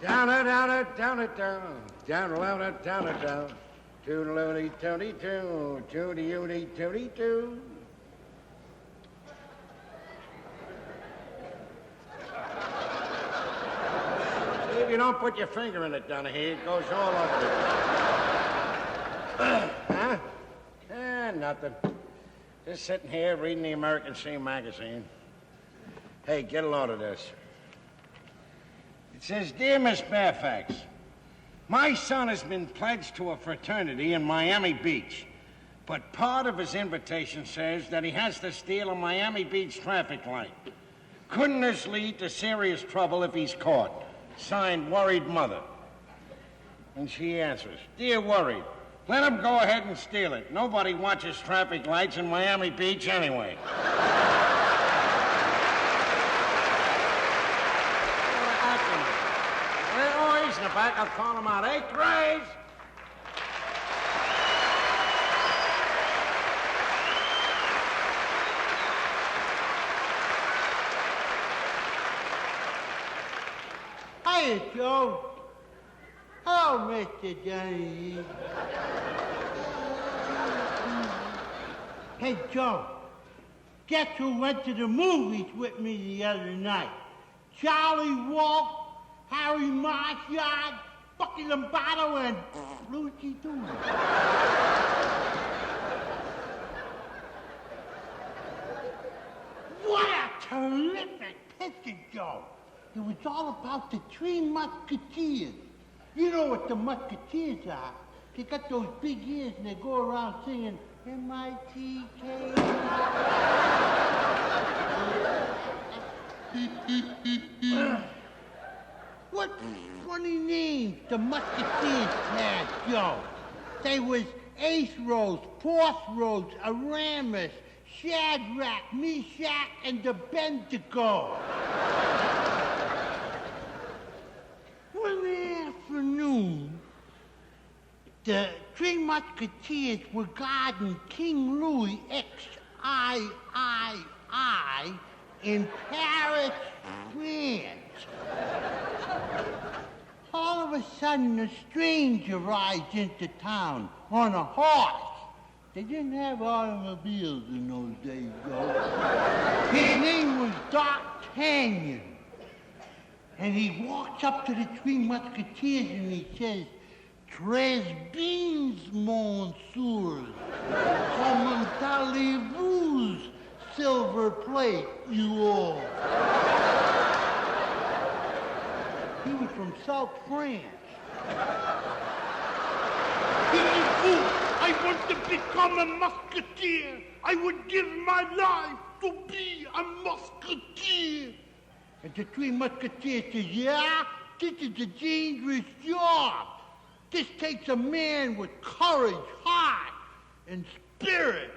Down it, down it, down it, down. Down it, down it, down. Toodaloo, tooty-too, tooty-ooty, tooty-too. See if you don't put your finger in it, Donahue, it goes all over the... Huh? Nothing. Just sitting here reading the American Scene magazine. Hey, get a load of this. It says, Dear Miss Fairfax, my son has been pledged to a fraternity in Miami Beach, but part of his invitation says that he has to steal a Miami Beach traffic light. Couldn't this lead to serious trouble if he's caught? Signed, Worried Mother. And she answers, Dear Worried, let him go ahead and steal it. Nobody watches traffic lights in Miami Beach anyway. Oh, he's in the back. I'll call him out. Hey, Grace! Hiya, Joe. Hello, Mr. Johnny. Hey, Joe, guess who went to the movies with me the other night? Charlie Wolf, Harry Marshall, Bucky Lombardo, and Lucy Dooley. What a terrific picture, Joe. It was all about the three musketeers. You know what the musketeers are. They got those big ears and they go around singing M-I-T-K. What funny names the musketeers had, Joe. They was Ace Rose, Porthos, Aramis, Shadrach, Meshach, and Abednego. One afternoon, the three musketeers were guarding King Louis XIII in Paris, France. All of a sudden, a stranger rides into town on a horse. They didn't have automobiles in those days, Joe. His name was D'Artagnan. And he walks up to the three musketeers and he says, Tres beans, monsieurs. Comment allez-vous, silver plate, you all. He was from South France. I want to become a musketeer. I would give my life to be a musketeer. And the three musketeers says, yeah, this is a dangerous job. This takes a man with courage, heart, and spirit.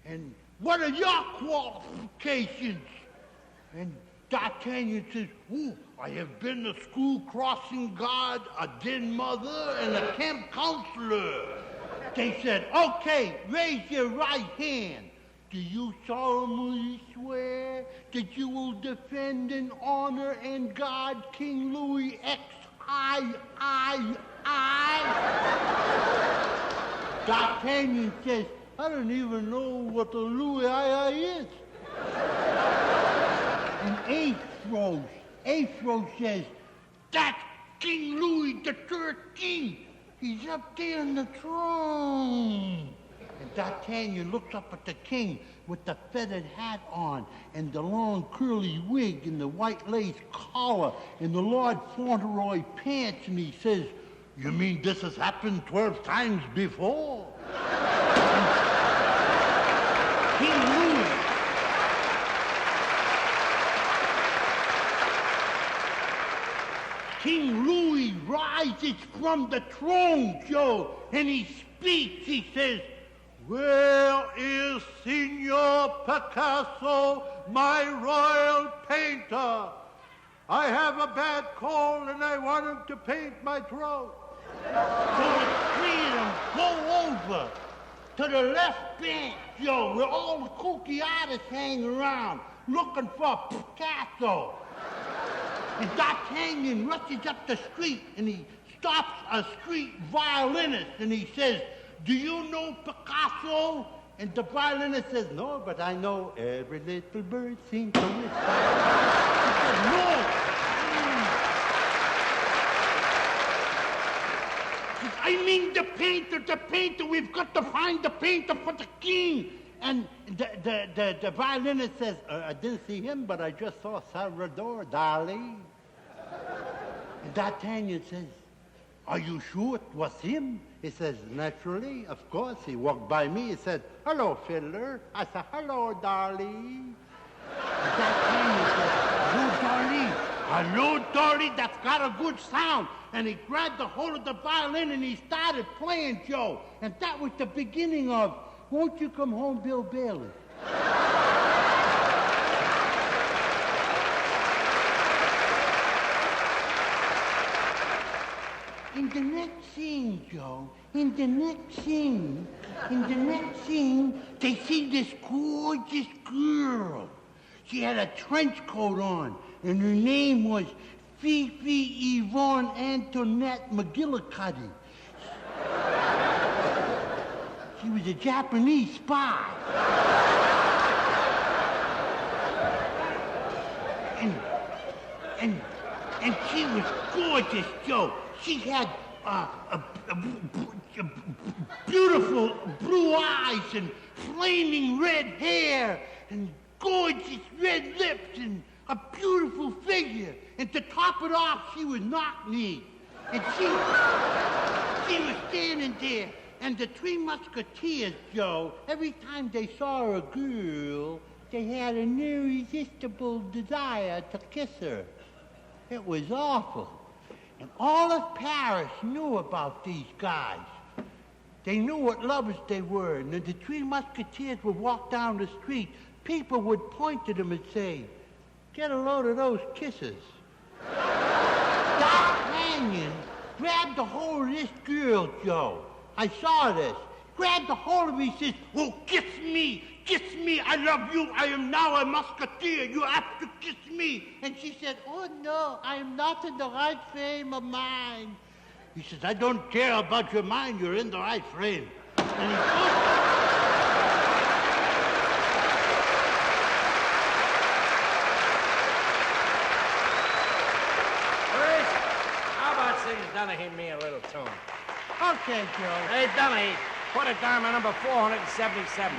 And what are your qualifications? And D'Artagnan says, ooh, I have been a school crossing guard, a den mother, and a camp counselor. They said, okay, raise your right hand. Do you solemnly swear that you will defend and honor and guard King Louis XIII? D'Artagnan says, I don't even know what a Louis II is. And Athos says, that's King Louis XIII. He's up there on the throne. And D'Artagnan looks up at the king with the feathered hat on and the long curly wig and the white lace collar and the Lord Fauntleroy pants, and he says, you mean this has happened 12 times before? King Louis rises from the throne, Joe, and he speaks. He says, where is Signor Picasso, my royal painter? I have a bad cold and I want him to paint my throat. So the three of them go over to the left bench, Joe, where all the kooky artists hang around looking for Picasso. And D'Artagnan rushes up the street, and he stops a street violinist, and he says, "Do you know Picasso?" And the violinist says, "No, but I know every little bird sings a whistle." He said, "No." I mean the painter. We've got to find the painter for the king. And the violinist says, "I didn't see him, but I just saw Salvador Dali." And D'Artagnan says, "Are you sure it was him?" He says, "Naturally, of course." He walked by me. He said, "Hello, fiddler." I said, "Hello, Darlie." And D'Artagnan said, "Hello, Darlie. Hello, Darlie. That's got a good sound." And he grabbed a hold of the violin and he started playing, Joe. And that was the beginning of "Won't You Come Home, Bill Bailey." In the next scene, Joe, in the next scene, they see this gorgeous girl. She had a trench coat on, and her name was Fifi Yvonne Antoinette McGillicuddy. She was a Japanese spy. And she was gorgeous, Joe. She had beautiful blue eyes and flaming red hair and gorgeous red lips and a beautiful figure. And to top it off, she was knock-kneed. And she was standing there. And the three musketeers, Joe, every time they saw a girl, they had an irresistible desire to kiss her. It was awful. And all of Paris knew about these guys. They knew what lovers they were. And the three musketeers would walk down the street. People would point to them and say, "Get a load of those kisses." D'Artagnan grabbed a hold of this girl, Joe. I saw this. Grabbed a hold of me, says, "Oh, kiss me. Kiss me. I love you. I am now a musketeer. You have to kiss me." And she said, "Oh, no, I am not in the right frame of mind." He says, "I don't care about your mind. You're in the right frame." And he goes. How about singing Donahue me a little tune? Okay, Joe. Hey, Donahue, put it down at number 477.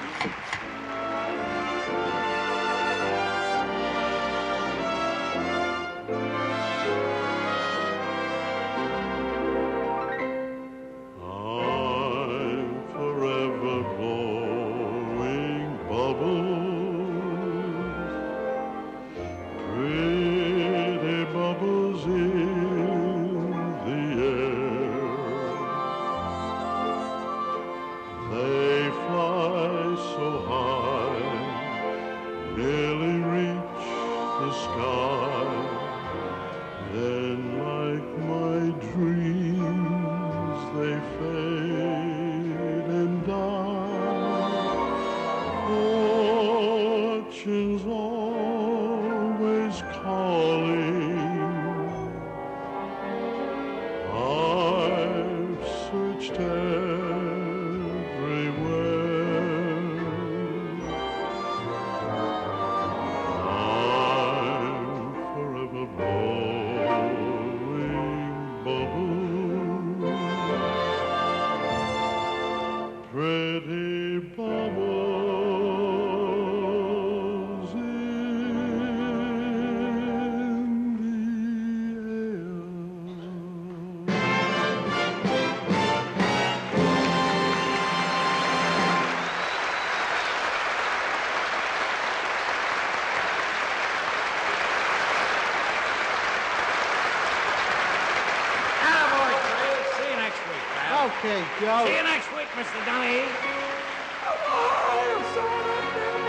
Okay, Joe. See you next week, Mr. Donahue. Oh, I'm sorry.